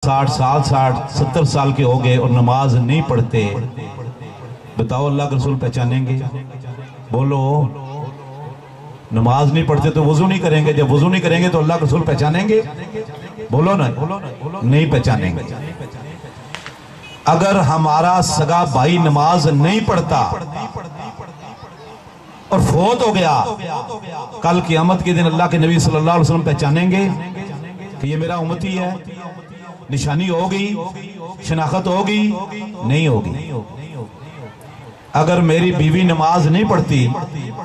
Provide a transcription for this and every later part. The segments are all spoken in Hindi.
60 साल के हो गए और नमाज नहीं पढ़ते, बताओ अल्लाह के रसूल पहचानेंगे? बोलो। नमाज नहीं पढ़ते तो वजू नहीं करेंगे, जब वजू नहीं करेंगे तो अल्लाह के रसूल पहचानेंगे? बोलो ना, नहीं पहचानेंगे। अगर हमारा सगा भाई नमाज नहीं पढ़ता और फोत हो गया, कल क़यामत के दिन अल्लाह के नबी सल्लल्लाहु अलैहि वसल्लम पहचानेंगे कि ये मेरा उम्मती है? निशानी होगी, शनाख्त होगी? नहीं होगी। अगर मेरी बीवी नमाज नहीं पढ़ती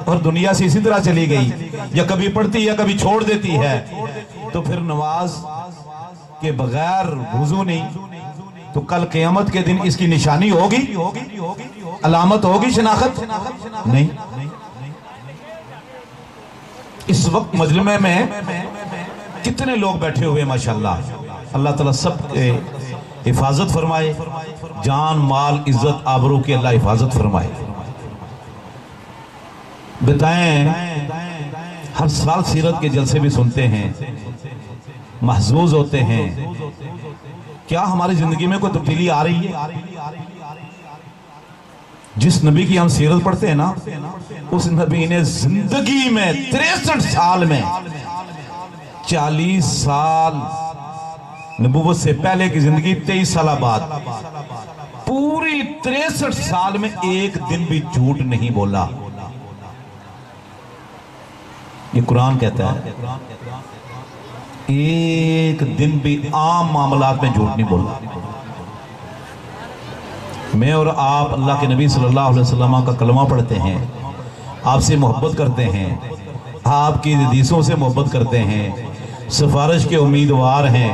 और दुनिया से इसी तरह चली गई, या कभी पढ़ती या कभी छोड़ देती है, तो फिर नमाज के बगैर वुजू नहीं, तो कल क़यामत के दिन इसकी निशानी होगी, अलामत होगी, शनाख्त नहीं। इस वक्त मजलिमे में कितने लोग बैठे हुए माशाल्लाह, अल्लाह ताला सब हिफाजत फरमाए, जान माल इज्जत आबरू की अल्लाह हिफाजत फरमाए। बताएं, हर साल सीरत के जलसे भी सुनते हैं, महजूज होते हैं, क्या हमारी जिंदगी में कोई तब्दीली आ रही है? जिस नबी की हम सीरत पढ़ते हैं ना, उस नबी ने जिंदगी में 63 साल में 40 साल नबूवत से पहले की जिंदगी, 23 साल बाद, पूरी 63 साल में एक दिन भी झूठ नहीं बोला। ये कुरान कहता है, एक दिन भी आम मामलात में झूठ नहीं बोला। मैं और आप अल्लाह के नबी सल्लल्लाहु अलैहि वसल्लम का कलमा पढ़ते हैं, आपसे मोहब्बत करते हैं, आपकी हदीसों से मोहब्बत करते हैं, सिफारिश के उम्मीदवार हैं,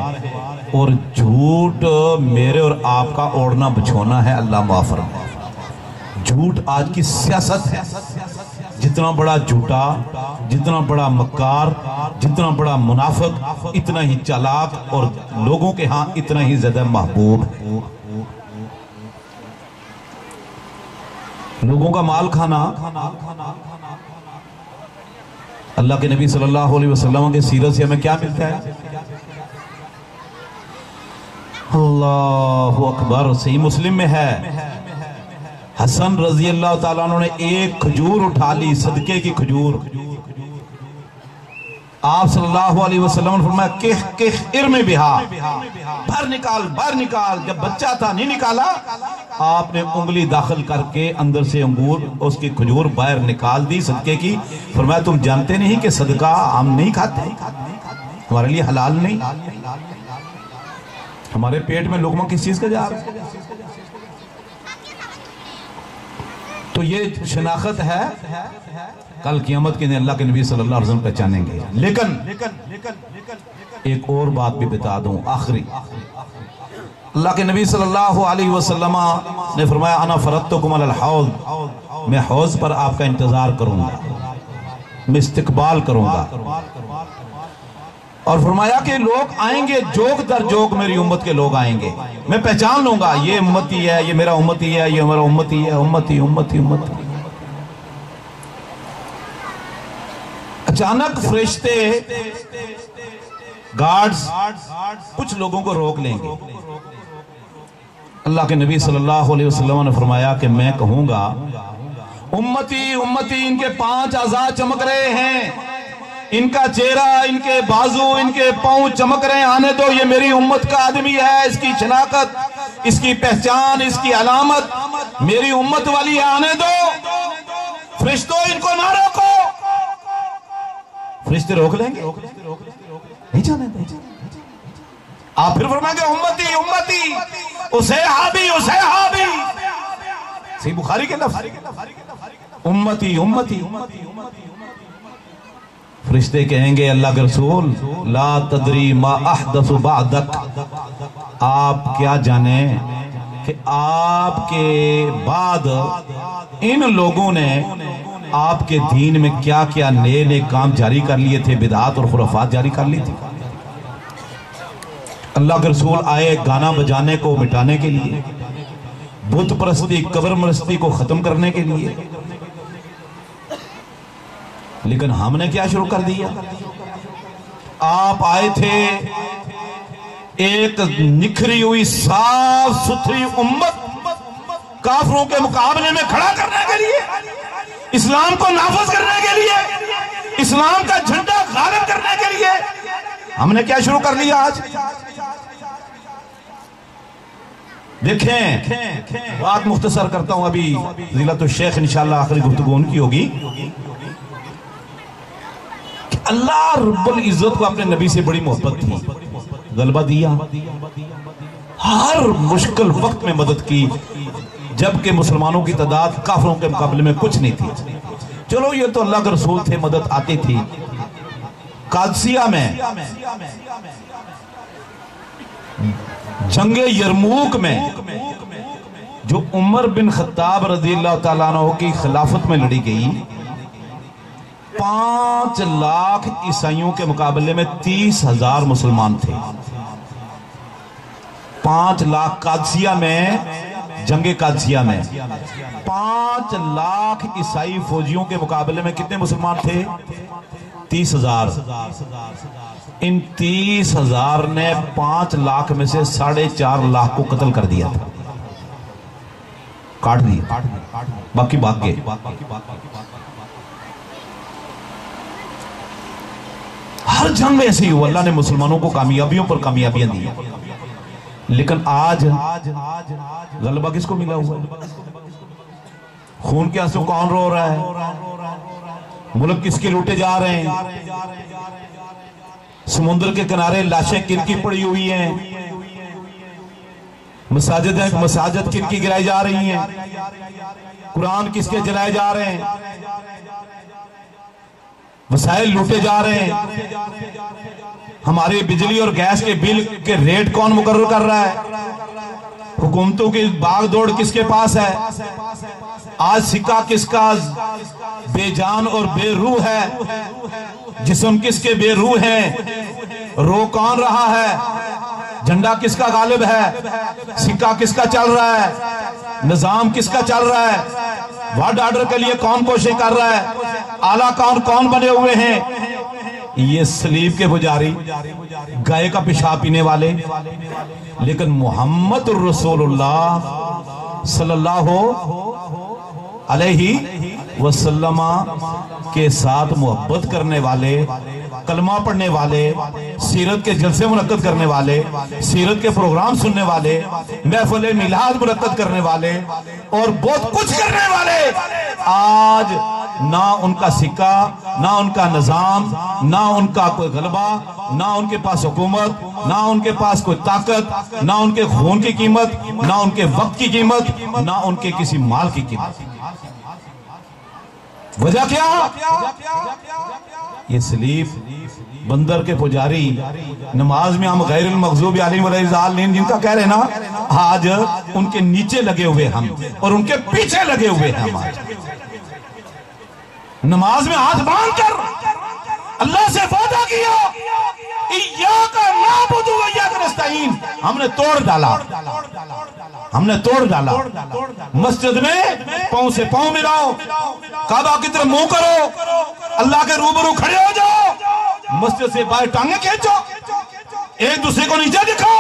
और झूठ मेरे और आपका ओढ़ना बिछोना है। अल्लाह माफ फरमाए। झूठ आज की सियासत है। जितना बड़ा झूठा, जितना बड़ा मक्कार, जितना बड़ा मुनाफिक, इतना ही चालाक और लोगों के यहाँ इतना ही ज्यादा महबूब। लोगों का माल खाना, अल्लाह के नबी सल्लल्लाहु अलैहि वसल्लम के सीरत से हमें क्या मिलता है? अल्लाहु अकबर। सही मुस्लिम में है, हसन रजी अल्लाह ताला अन्हु ने एक खजूर उठा ली, सदके की खजूर। आप सल्लल्लाहु अलैहि वसल्लम ने फरमाया, किह किह इरमे बिहा, बाहर निकाल, बाहर निकाल। जब बच्चा था नहीं निकाला, आपने उंगली दाखिल करके अंदर से अंगूर, उसकी खजूर बाहर निकाल दी सदके की। फरमाया, तुम जानते नहीं कि सदका हम नहीं खाते, हमारे लिए हलाल नहीं। हमारे पेट में लुकमा किस चीज का जा रहा है? तो ये शनाख्त है, कल क़यामत के दिन अल्लाह के नबी सल्लल्लाहु अलैहि वसल्लम पहचानेंगे। लेकिन एक और बात भी बता दूं, आखिरी, अल्लाह के नबी सल्लल्लाहु अलैहि वसल्लम ने फरमाया, अना फरतुकुम अलल हौज़, मैं हौज़ पर आपका इंतजार करूंगा, मैं इस्तकबाल करूंगा। और फरमाया कि लोग आएंगे, जोक दर जोक मेरी उम्मत के लोग आएंगे, मैं पहचान लूंगा, ये उम्मती है, ये मेरा उम्मती है, ये मेरा उम्मती है, उम्मती उम्मती उम्मती। अचानक फरिश्ते, गार्ड्स कुछ लोगों को रोक लेंगे। अल्लाह के नबी सल्लल्लाहु अलैहि वसल्लम ने फरमाया कि मैं कहूंगा, उम्मती उम्मती, इनके 5 अज़ा चमक रहे हैं, इनका चेहरा, इनके बाजू, इनके पांव चमक रहे हैं, आने दो, ये मेरी उम्मत का आदमी है, इसकी शनाख्त, इसकी पहचान, इसकी अलामत मेरी उम्मत वाली है, आने दो। फरिश्तों, इनको ना रोको। फरिश्ते रोक लेंगे? नहीं जाने देंगे। आप फिर फरमाएंगे, उम्मती उम्मती, उसे हाबी उसे हाबी। सही बुखारी के लफ्ज़, उम्मती उम्मती। फरिश्ते कहेंगे, अल्लाह के रसूल, ला तदरी मा अहदसु बादक, आप क्या जाने कि आपके बाद इन लोगों ने आपके दीन में क्या क्या नए नए काम जारी कर लिए थे, बिदआत और खुराफात जारी कर ली थी। अल्लाह के रसूल आए गाना बजाने को मिटाने के लिए, बुत परस्ती, कब्र परस्ती को खत्म करने के लिए, लेकिन हमने क्या शुरू कर दिया? आप आए थे एक निखरी हुई साफ सुथरी उम्मत काफरों के मुकाबले में खड़ा करने के लिए, इस्लाम को नाफज करने के लिए, इस्लाम का झंडा गालिब करने के लिए हमने क्या शुरू कर लिया आज? देखें, बात मुख्तसर करता हूं, अभी जिला तो शेख इंशाअल्लाह आखिरी गुफ्तगू उनकी होगी। अल्लाह रब्बुल इज्जत को अपने नबी से बड़ी मोहब्बत थी, गलबा दिया, हर मुश्किल वक्त में मदद की, जबकि मुसलमानों की तादाद काफिरों के मुकाबले में कुछ नहीं थी। चलो ये तो अल्लाह के रसूल थे, मदद आती थी। कादसिया में, जंगे यरमूक में जो उमर बिन खत्ताब रज़ियल्लाहु ताला अन्हु की खिलाफत में लड़ी गई, 5 लाख ईसाइयों के मुकाबले में 30,000 मुसलमान थे। 5 लाख कादसिया में, जंगे कादसिया में 5 लाख ईसाई फौजियों के मुकाबले में कितने मुसलमान थे? 30,000। इन 30,000 ने 5 लाख में से 4.5 लाख को कत्ल कर दिया था, काट दिया, बाकी भाग गए। हर जंग में ऐसे ही हुआ, अल्लाह ने मुसलमानों को कामयाबियों पर कामयाबियां दी। लेकिन आज गलबा किसको मिला हुआ है? खून के आंसू कौन रो रहा है? मुल्क किसके लूटे जा रहे हैं? समुद्र के किनारे लाशें किनकी पड़ी हुई हैं? मसाजिद किनकी गिराई जा रही हैं? कुरान किसके जलाए जा रहे हैं? वसाइल लूटे जा रहे हैं। हमारी बिजली और गैस के बिल के रेट कौन मुकर्रर कर रहा है? हुकूमतों की भागदौड़ किसके पास है? आज सिक्का किसका बेजान और बेरूह है? जिस्म किसके बेरूह है? रो कौन रहा है? झंडा किसका गालिब है? सिक्का किसका चल रहा है? निजाम किसका चल रहा है? वर्ल्ड ऑर्डर के लिए कौन कोशिश कर रहा है? आला कौन बने हुए हैं? ये सलीब के पुजारी, गाय का पेशाब पीने वाले। लेकिन मोहम्मद रसूलुल्लाह सल्लल्लाहु अलैहि वसल्लम के साथ मोहब्बत करने वाले, कलमा पढ़ने वाले, सीरत के जलसे मुनक्कद करने वाले, सीरत के प्रोग्राम सुनने वाले, महफिल मिलाद मुनक्कद करने वाले और बहुत कुछ करने वाले, आज ना उनका सिक्का, ना उनका निजाम, ना उनका कोई गलबा, ना उनके पास हुकूमत, ना उनके पास कोई ताकत, ना उनके खून की कीमत, ना उनके वक्त की कीमत, ना उनके किसी माल की कीमत। वजह क्या? ये सलीब बंदर के पुजारी, नमाज में हम गैरुल मग़ज़ूबि अलैहिम वलद्दाल्लीन जिनका कह रहे हैं ना, आज उनके नीचे लगे हुए हम और उनके पीछे लगे हुए हैं। हम आज नमाज में हाथ बांध कर अल्लाह से वादा किया, इय्याका नअबुदु व इय्याका नस्तईन, हमने तोड़ डाला, हमने तोड़ डाला। मस्जिद में पांव से पांव मिलाओ, काबा की तरफ मुंह करो, अल्लाह के रूबरू खड़े हो जाओ, मस्जिद से बाहर टांगे खींचो, एक दूसरे को नीचे दिखाओ,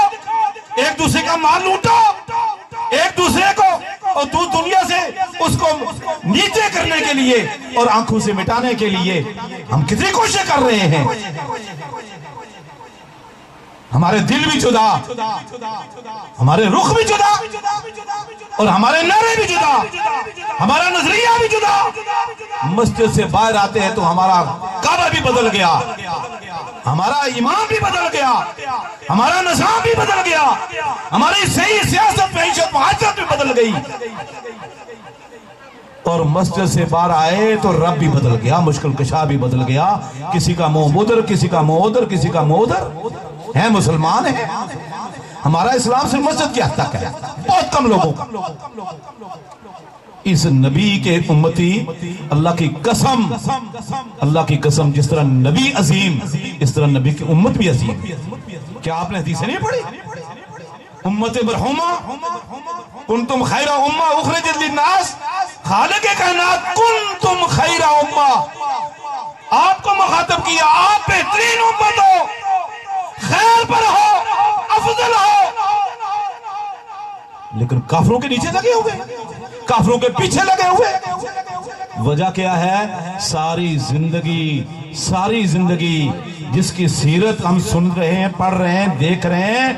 एक दूसरे का माल लूटो, एक दूसरे को और दुनिया से उसको नीचे करने के लिए और आंखों से मिटाने के लिए हम कितनी कोशिश कर रहे हैं। हमारे दिल भी जुदा, हमारे रुख भी जुदा और हमारे नारे भी जुदा, हमारा नजरिया भी जुदा। मस्जिद से बाहर आते हैं तो हमारा काबा भी बदल गया, हमारा ईमान भी बदल गया, हमारा निज़ाम भी बदल गया, हमारी सही सियासत मईशत मुआशरत भी बदल गई। और मस्जिद से बाहर आए तो रब भी बदल गया, मुश्किल कशा भी बदल गया। किसी का मुंह उधर, किसी का मुंह उधर, किसी का मुंह उधर है। मुसलमान है, हमारा इस्लाम सिर्फ मस्जिद की हद तक है, बहुत कम लोगों का। इस नबी के उम्मती, अल्लाह की कसम, अल्लाह की कसम, जिस तरह नबी अजीम, इस तरह नबी की उम्मत भी अजीम। क्या आपने हदीसें नहीं पढ़ी? उम्मत मरहूमा कुंतुम खैरा उम्मा उखरिजत लिन्नास, खालिक कायनात कुंतुम खैरा उम्मा, आपको मुखातब किया, आप बेहतरीन उम्मत हो, खैर पर हो, अफजल हो, लेकिन काफिरों के नीचे लगे हुए, काफिरों के पीछे लगे हुए। वजह क्या है? सारी जिंदगी जिसकी सीरत हम सुन रहे हैं, पढ़ रहे हैं, देख रहे हैं,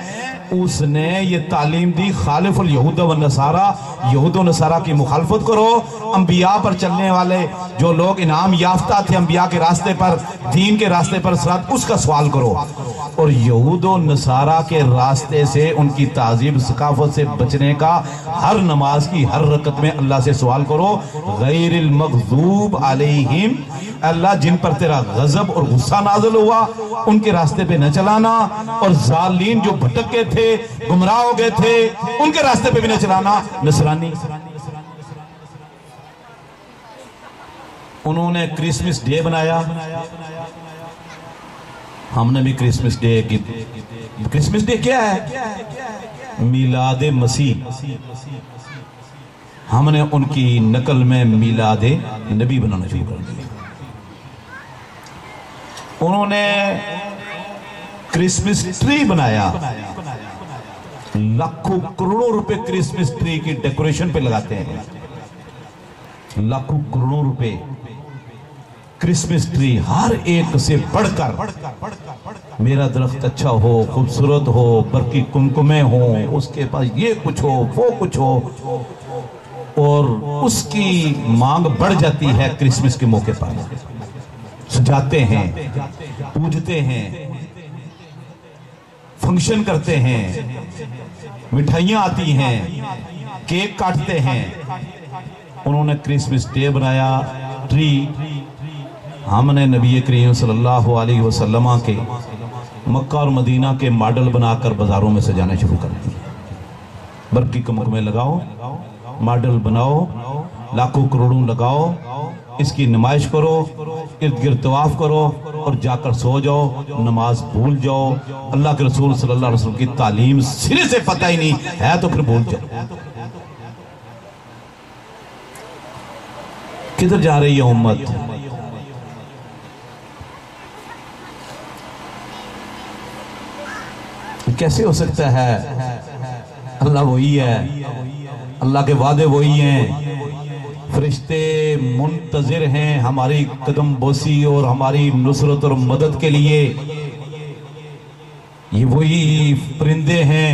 उसने ये तालीम दी खालिफुल यहूद व नसारा, यहूद व नसारा की मुखालफत करो। अंबिया पर चलने वाले जो लोग इनाम याफ्ता थे अंबिया के रास्ते पर, दीन के रास्ते पर, सरात, उसका सवाल करो। और यहूद व नसारा के रास्ते से, उनकी तहजीब सकाफत से बचने का हर नमाज की हर रकत में अल्लाह से सवाल करो। गैरिल मग़ज़ूब अलैहिम, अल्लाह जिन पर तेरा गजब और गुस्सा नाज़िल हुआ उनके रास्ते पे न चलाना, और जालिम जो भटक गए थे, गुमराह हो गए थे, उनके रास्ते पे भी न चलाना। नसरानी उन्होंने क्रिसमस डे बनाया, हमने भी क्रिसमस डे की। क्रिसमस डे क्या है? मिलादे मसीह। हमने उनकी नकल में मिलादे नबी बनाना शुरू कर दिया। उन्होंने क्रिसमस ट्री बनाया, लाखों करोड़ों रुपए क्रिसमस ट्री की डेकोरेशन पे लगाते हैं, लाखों करोड़ों रुपए क्रिसमस ट्री, हर एक से बढ़कर मेरा दरख्त अच्छा हो, खूबसूरत हो, बरकी कुमकुमे हो, उसके पास ये कुछ हो, वो कुछ हो, और उसकी मांग बढ़ जाती है। क्रिसमस के मौके पर सजाते हैं, पूजते हैं, फंक्शन करते हैं, मिठाइयां आती हैं, केक काटते हैं। उन्होंने क्रिसमस डे बनाया, ट्री। हमने नबी करीम सल्लल्लाहु अलैहि वसल्लम के मक्का और मदीना के मॉडल बनाकर बाजारों में सजाने शुरू कर दिए। बरकी कुमकुमे लगाओ, मॉडल बनाओ, लाखों करोड़ों लगाओ, इसकी नुमाइश करो, इर्द गिर्द तवाफ करो और जाकर सो जाओ, नमाज भूल जाओ। अल्लाह के रसूल सल्लल्लाहु अलैहि वसल्लम की तालीम सिरे से पता ही नहीं है तो फिर भूल जाओ। किधर जा रही है उम्मत? कैसे हो सकता है? अल्लाह वही है, अल्लाह के वादे वही हैं, फरिश्ते मुंतजिर हैं हमारी कदम बोसी और हमारी नुसरत और मदद के लिए। ये वही परिंदे हैं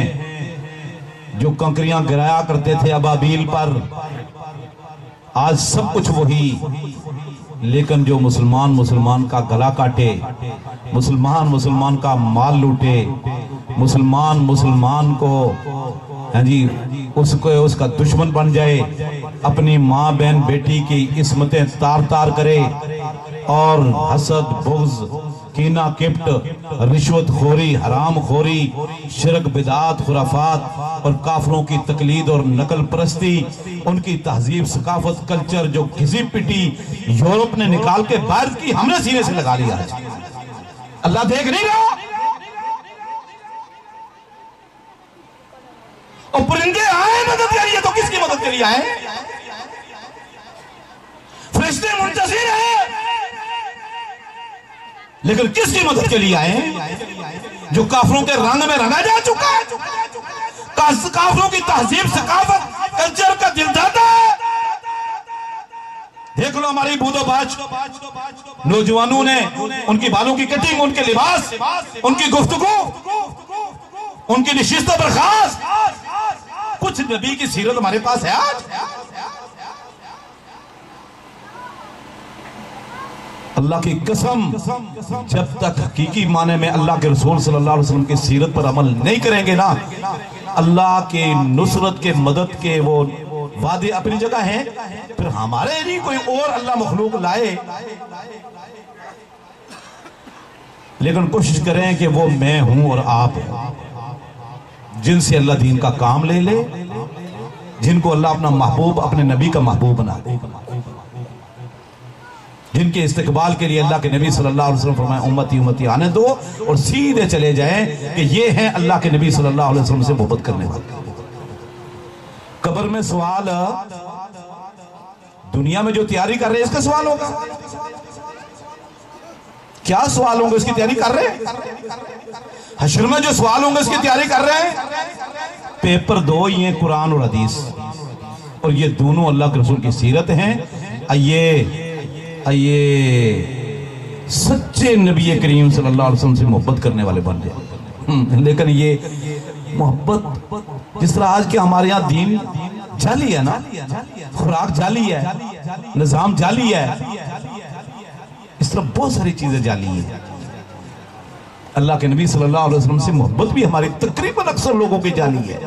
जो कंकरियां गिराया करते थे अबाबील पर, आज सब कुछ वही। लेकिन जो मुसलमान का गला काटे, मुसलमान का माल लूटे, मुसलमान को हाँ जी उसको उसका दुश्मन बन जाए, अपनी माँ बहन बेटी की इस्मतें तार तार करे, और हसद, बुग़्ज़, कीना, किप्ट, रिश्वत खोरी, हराम खोरी, शिरक, बिदात, खुराफात और काफरों की तकलीद और नकल परस्ती, उनकी तहजीब, सकाफत, कल्चर जो घिसी पिटी यूरोप ने निकाल के बाहर की, हमने सीने से लगा लिया। अल्लाह देख नहीं रहा? और परिंदे आए मदद के लिए तो किसकी मदद के लिए आए? फरिश्ते मुंतज़िर हैं, लेकिन किसकी मदद के लिए आए? जो काफरों के रंग में रंगा जा चुका है, काफरों की तहजीब, सकाफत, कल्चर का दिलदाता है। देख लो हमारी बूदोबाज नौजवानों ने, उनकी बालों की कटिंग, उनके लिबास, उनकी गुफ्तगू, उनकी नशिस्त बर्खास्त, कुछ नबी की सीरत हमारे पास है आज? अल्लाह की कसम, जब तक हकीकी माने में अल्लाह के रसूल सल्लल्लाहु अलैहि वसल्लम की सीरत पर अमल नहीं करेंगे ना, अल्लाह के नुसरत के, मदद के वो वादे अपनी जगह हैं, फिर हमारे नहीं कोई और अल्लाह मखलूक लाए। लेकिन कोशिश करें कि वो मैं हूं और आप हैं, जिनसे अल्लाह दीन का काम ले ले, जिनको अल्लाह अपना महबूब, अपने नबी का महबूब बना दे, जिनके इस्तकबाल के लिए अल्लाह के नबी सल्लल्लाहु अलैहि वसल्लम फरमाए उम्मती उम्मती आने दो, और सीधे चले जाएं कि ये हैं अल्लाह के नबी सल्लल्लाहु अलैहि वसल्लम से मोहब्बत करने वाले। कब्र में सवाल, दुनिया में जो तैयारी कर रहे हैं इसका सवाल होगा, क्या सवाल होंगे उसकी तैयारी कर रहे हैं? हश्र में जो सवाल होंगे उसकी तैयारी कर रहे हैं। पेपर दो ही हैं, कुरान और हदीस, और ये दोनों अल्लाह के रसूल की सीरत हैं। आइए सच्चे नबी करीम सल्लल्लाहु अलैहि वसल्लम से मोहब्बत करने वाले बन जाए। लेकिन ये मोहब्बत जिस तरह आज के हमारे यहाँ दीन जाली है ना, खुराक जाली है, निजाम जाली है, इस तरह बहुत सारी चीजें जाली हैं। अल्लाह के नबी सल्लल्लाहु अलैहि वसल्लम से मोहब्बत भी हमारी तकरीबन अक्सर लोगों की जाली है।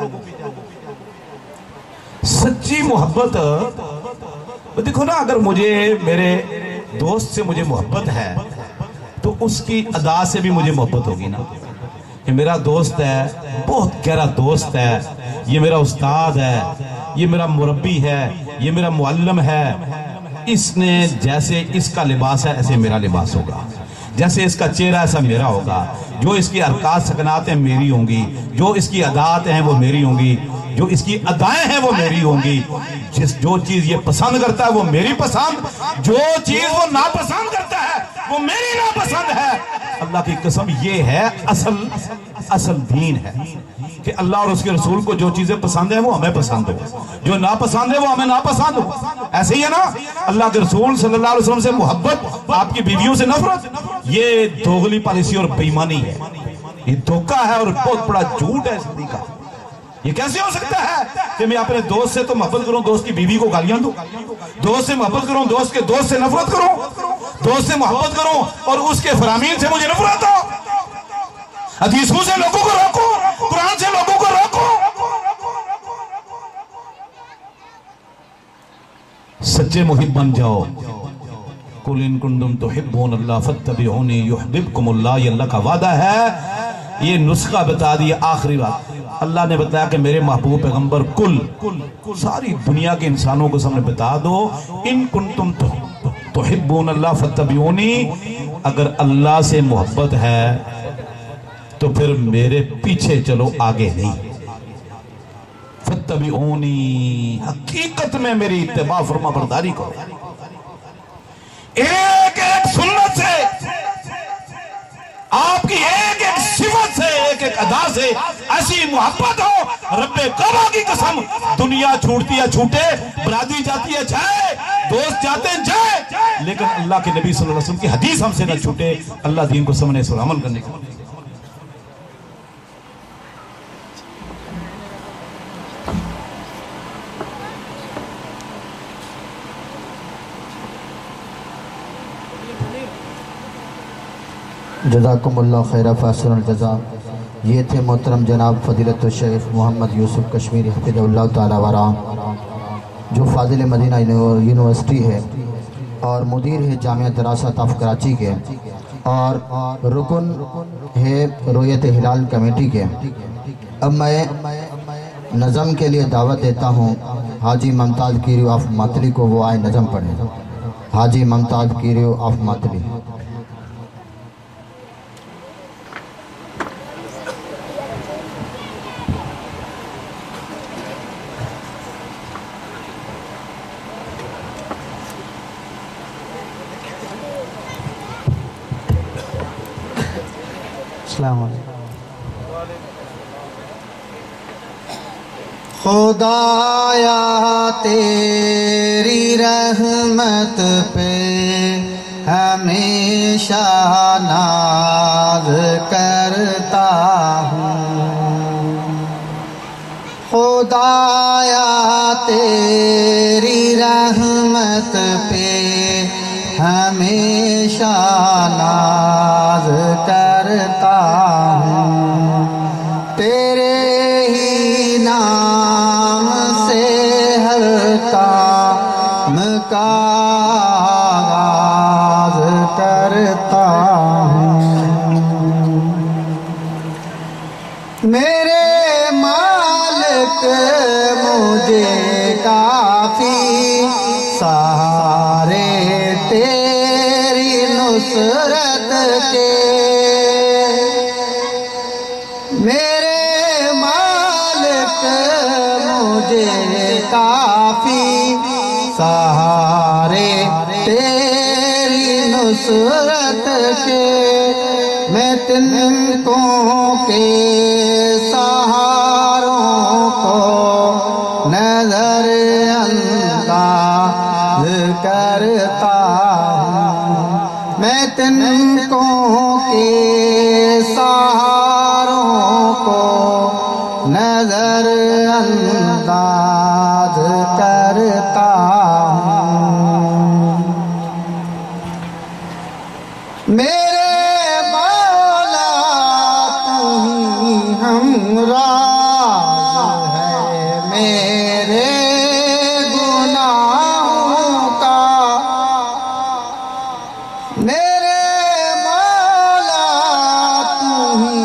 सच्ची मोहब्बत देखो ना, अगर मुझे मेरे दोस्त से मुझे मोहब्बत है तो उसकी अदा से भी मुझे मोहब्बत होगी ना। ये मेरा दोस्त है, बहुत गहरा दोस्त है, ये मेरा उस्ताद है, ये मेरा मुरब्बी है, ये मेरा मुअल्लिम है। इसने जैसे इसका लिबास है ऐसे मेरा लिबास होगा, जैसे इसका चेहरा ऐसा मेरा होगा, जो इसकी हरकत सकनातें मेरी होंगी, जो इसकी अदात हैं वो मेरी होंगी, जो इसकी अदाएं हैं वो मेरी होंगी। जो चीज ये पसंद करता है वो मेरी पसंद, जो चीज वो नापसंद करता है वो मेरी नापसंद है। अल्लाह की कसम, ये है असल दीन है कि अल्लाह और उसके रसूल को जो चीजें पसंद है वो हमें पसंद हो, जो नापसंद है वो हमें नापसंद हो। ऐसे ही है ना, अल्लाह के रसूल सल्लल्लाहु अलैहि वसल्लम से मोहब्बत, आपकी बीवियों से नफरत, ये दोगली पॉलिसी और बेईमानी है, ये धोखा है और बहुत बड़ा झूठ है जिंदगी का। ये कैसे हो सकता है कि मैं अपने दोस्त से तो मोहब्बत करूं, दोस्त की बीवी को गालियां दूं, दोस्त से मोहब्बत करूं, दोस्त के दोस्त से नफरत करूं, दोस्त से मोहब्बत करूं और उसके फरामीन से मुझे नफरत हो। हदीसों से लोगों को रोको, कुरान से लोगों को रोको। सच्चे मुहिब बन जाओ। कुल इन कुंतुम तुहिब्बूनल्लाह फत्तबिऊनी युहिब्बुकुमुल्लाह, ये अल्लाह का वादा है। ये नुस्खा बता दिया। आखिरी बात अल्लाह ने बताया कि मेरे महबूब पैगंबर कुल सारी दुनिया के इंसानों को सामने बता दो, इन कुंतुम तुहिब्बूनल्लाह फत्तबिऊनी, अगर अल्लाह से मोहब्बत है तो फिर मेरे पीछे चलो, आगे नहीं। फत्तबिऊनी, हकीकत में मेरी इत्तिबा फरमा बरदारी करो। एक एक सुन्नत से, आपकी एक एक सिफत से, एक एक अदा से ऐसी मोहब्बत हो, रब्बे काबा की कसम, दुनिया छूटती है छूटे, बरादरी जाती है जाए, दोस्त जाते हैं जाए, लेकिन अल्लाह के नबी सल्लल्लाहु अलैहि वसल्लम की हदीस हमसे न छूटे। अल्लाह दीन को समझने से अमल करने का। जज़ाकुमुल्लाह खैरा फ़ासिल जज़ा। ये थे मोहतरम जनाब फ़ज़ीलत शेख मोहम्मद यूसुफ कश्मीरी हफ़िज़हुल्लाह ताला वरा, जो फ़ाज़िल मदीना यूनिवर्सिटी है और मुदीर है जामिया दरासत ऑफ कराची के, और रुकन है रोयत हिलाल कमेटी के। अब मैं नज़म के लिए दावत देता हूँ हाजी मुमताज़ कीरी ऑफ मातली को, वो आए नज़म पढ़ें। हाजी मुमताज़ कीरी ऑफ मातली। खुदाया तेरी रहमत पे हमेशा नाज करता हूँ। खुदाया तेरी रहमत पे हमेशा नाज करता हूँ। तेरे ही नाम से हर काम का आगाज़ करता हूँ। मेरे मालिक मुझे काफ़ी सहारे तेरी नुसरत के, मेरे मालिक मुझे काफ़ी सहारे तेरी नुसरत के। तिनको के सहारों को नजर अंदाज करता हूँ। मेरे मौला तू ही हमराज है मेरे गुनाहों का। मेरे मौला तू ही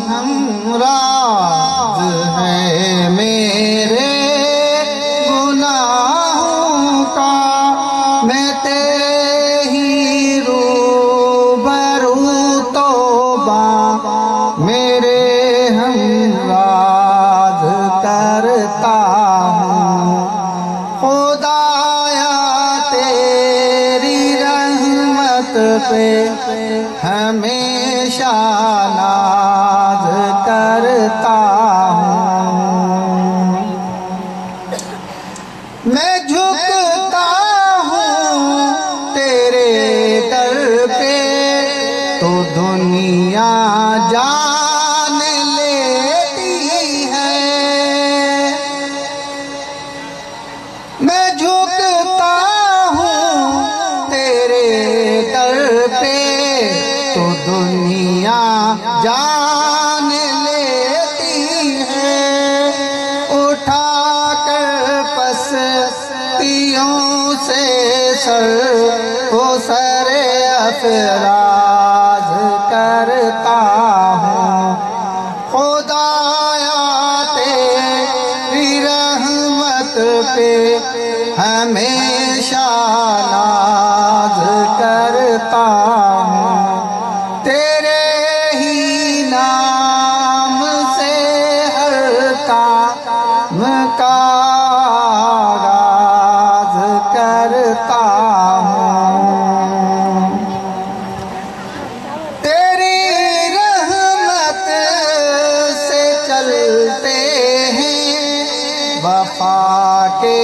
हमराज है मेरे गुनाहों का। मैं तेरे ही रूबरू तौबा मेरे हमराज करता हूँ। खुदाया तेरी रहमत पे हमेशा नाज करता हूँ। मैं झुकता हूँ तेरे दर पे तो दुनिया जान लेती है। मैं झुकता हूँ तेरे दर पे तो दुनिया जान लेती है। उठा कर पस्तियों से सर वो सरे अफराज करता हूँ। खुदाया तेरी रहमत पे हमेशा नाज करता हूँ। तेरे ही नाम से हर काम का आगाज करता हूँ। तेरी रहमत से चलते हैं वफा के